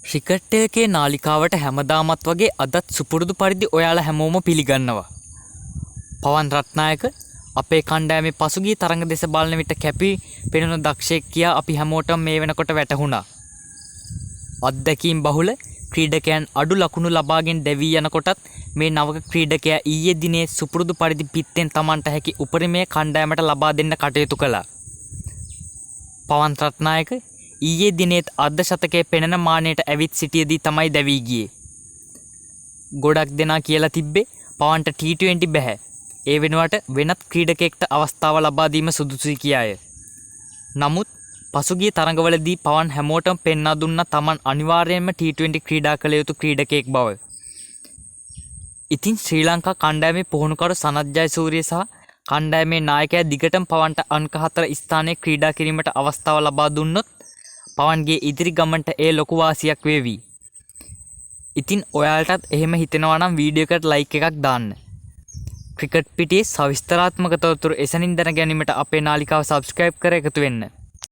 Cricket එකේ නාලිකාවට හැමදාමත් වගේ අදත් සුපුරුදු පරිදි ඔයාලා හැමෝම පිළිගන්නවා. පවන් රත්නායක අපේ කණ්ඩායමේ පසුගිය තරඟ දෙස බලන විට කැපී පෙනුණු දක්ෂයෙක් කියා අපි හැමෝටම මේ වෙනකොට වැටහුණා. අත්දැකීම් බහුල ක්‍රීඩකයන් අඩු ලකුණු ලබාගෙන දැවී යනකොටත් මේ නවක ක්‍රීඩකයා ඊයේ දිනේ සුපුරුදු පරිදි පිත්තෙන් Tamanට හැකි උපරිමය කණ්ඩායමට ලබා දෙන්න කටයුතු කළා. පවන් රත්නායක ඊයේ දිනේත් අර්ධ ශතකයේ පෙනෙන මානයට ඇවිත් සිටියේදී තමයි දැවී ගියේ. ගොඩක් දෙනා කියලා තිබ්බේ පවන්ට T20 බෑ. ඒ වෙනුවට වෙනත් ක්‍රීඩකයෙක්ට අවස්ථාව ලබා දීම සුදුසුයි කියාය. නමුත් පසුගිය තරඟවලදී පවන් හැමෝටම පෙන්වා දුන්න Taman අනිවාර්යයෙන්ම T20 ක්‍රීඩා කළ යුතු ක්‍රීඩකයෙක් බව. ඉතින් ශ්‍රී ලංකා කණ්ඩායමේ පුහුණුකරු සනත් ජයසූරිය සහ කණ්ඩායමේ නායකයා දිගටම පවන්ට අංක 4 ස්ථානයේ ක්‍රීඩා කිරීමට අවස්ථාව ලබා දුන්නොත් පවන්ගේ ඉදිරි ගමනට ඒ ලොකු වාසියක් වේවි. ඉතින් ඔයාලටත් එහෙම හිතෙනවා නම් වීඩියෝ එකට ලයික් එකක් දාන්න. ක්‍රිකට් පිටියේ සවිස්තරාත්මක තොරතුරු එසනින් දැන ගැනීමට අපේ නාලිකාව සබ්ස්ක්‍රයිබ් කර එකතු වෙන්න.